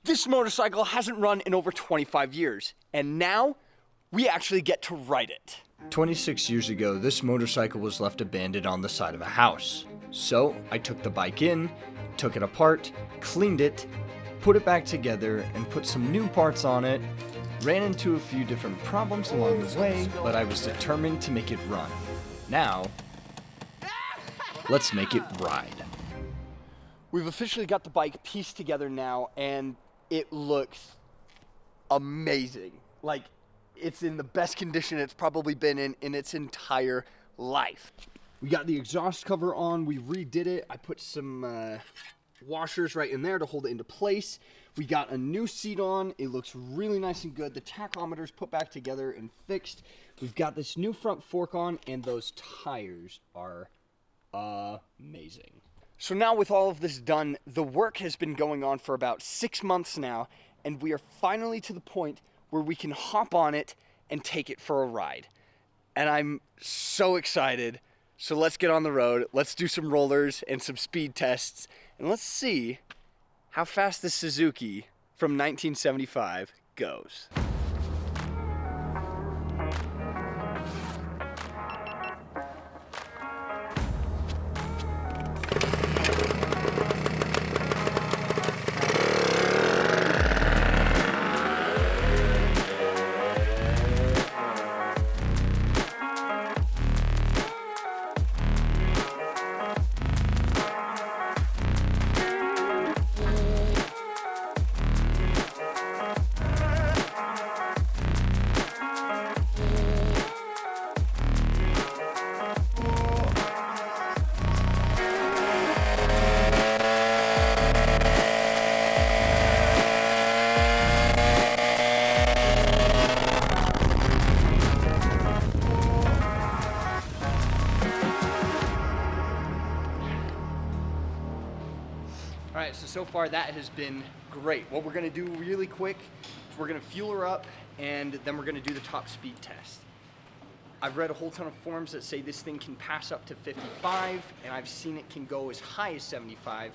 This motorcycle hasn't run in over 25 years, and now we actually get to ride it. 26 years ago, this motorcycle was left abandoned on the side of a house. So I took the bike in, took it apart, cleaned it, put it back together, and put some new parts on it. Ran into a few different problems along the way, but I was determined to make it run. Now, let's make it ride. We've officially got the bike pieced together now, and it looks amazing. Like, it's in the best condition it's probably been in its entire life. We got the exhaust cover on, we redid it. I put some washers right in there to hold it into place. We got a new seat on, it looks really nice and good. The tachometer's put back together and fixed. We've got this new front fork on, and those tires are amazing. So now with all of this done, the work has been going on for about 6 months now, and we are finally to the point where we can hop on it and take it for a ride. And I'm so excited. So let's get on the road, let's do some rollers and some speed tests, and let's see how fast this Suzuki from 1975 goes. All right, so far that has been great. What we're gonna do really quick is we're gonna fuel her up, and then we're gonna do the top speed test. I've read a whole ton of forums that say this thing can pass up to 55, and I've seen it can go as high as 75.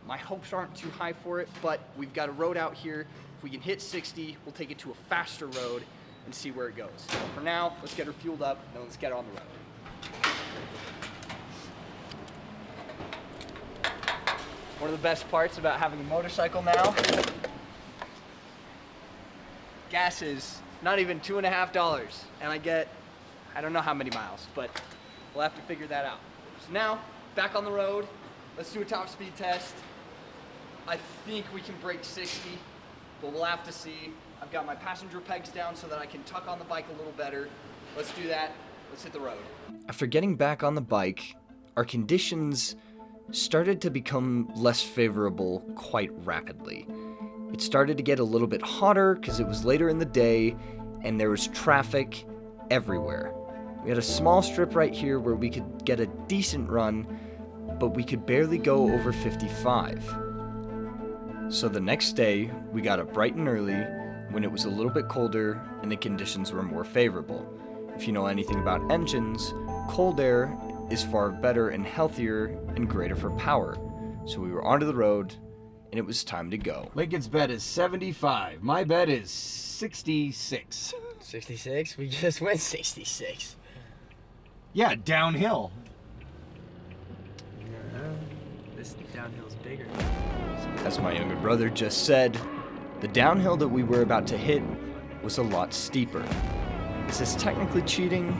My hopes aren't too high for it, but we've got a road out here. If we can hit 60, we'll take it to a faster road and see where it goes. So for now, let's get her fueled up, and then let's get her on the road. One of the best parts about having a motorcycle now, gas is not even $2.50, and I get, I don't know how many miles, but we'll have to figure that out. So now, back on the road, let's do a top speed test. I think we can break 60, but we'll have to see. I've got my passenger pegs down so that I can tuck on the bike a little better. Let's do that, let's hit the road. After getting back on the bike, our conditions started to become less favorable quite rapidly. It started to get a little bit hotter because it was later in the day and there was traffic everywhere. We had a small strip right here where we could get a decent run, but we could barely go over 55. So the next day, we got up bright and early when it was a little bit colder and the conditions were more favorable. If you know anything about engines, cold air is far better and healthier and greater for power. So we were onto the road, and it was time to go. Lincoln's bet is 75. My bet is 66. 66? We just went 66. Yeah, downhill. This downhill's bigger. As my younger brother just said, the downhill that we were about to hit was a lot steeper. Is this technically cheating?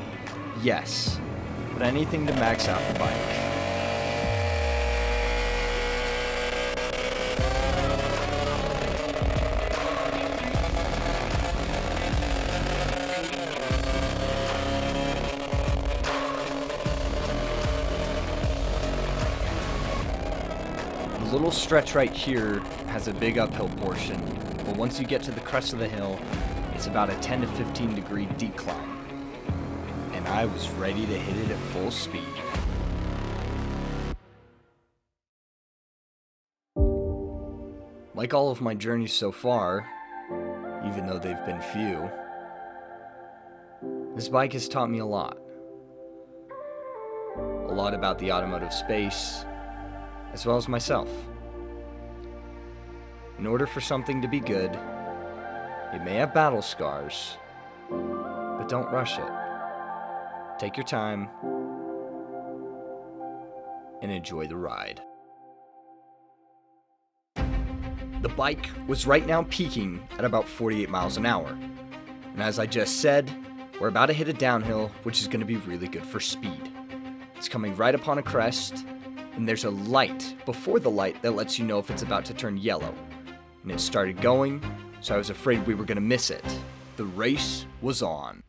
Yes. But anything to max out the bike. The little stretch right here has a big uphill portion, but once you get to the crest of the hill, it's about a 10 to 15 degree decline. And I was ready to hit it at full speed. Like all of my journeys so far, even though they've been few, this bike has taught me a lot. A lot about the automotive space, as well as myself. In order for something to be good, it may have battle scars, but don't rush it. Take your time and enjoy the ride. The bike was right now peaking at about 48 miles an hour. And as I just said, we're about to hit a downhill, which is going to be really good for speed. It's coming right upon a crest, and there's a light before the light that lets you know if it's about to turn yellow. And it started going, so I was afraid we were going to miss it. The race was on.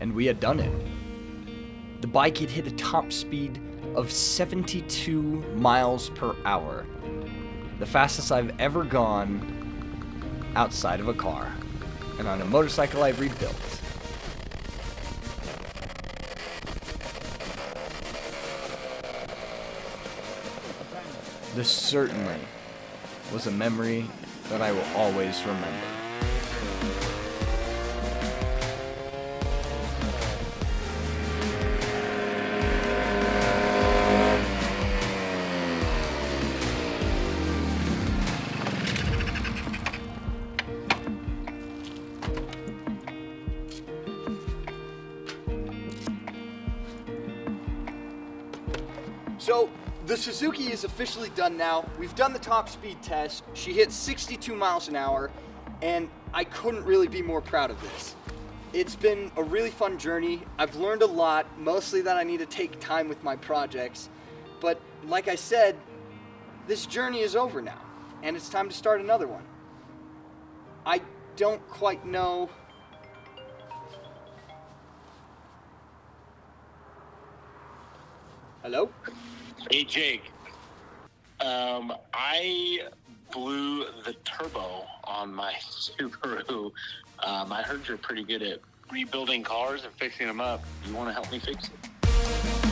And we had done it. The bike had hit a top speed of 72 miles per hour. The fastest I've ever gone outside of a car. And on a motorcycle I rebuilt. This certainly was a memory that I will always remember. So, the Suzuki is officially done now. We've done the top speed test. She hit 62 miles an hour, and I couldn't really be more proud of this. It's been a really fun journey. I've learned a lot, mostly that I need to take time with my projects. But like I said, this journey is over now, and it's time to start another one. I don't quite know. Hello? Hey Jake, I blew the turbo on my Subaru. I heard you're pretty good at rebuilding cars and fixing them up. You want to help me fix it?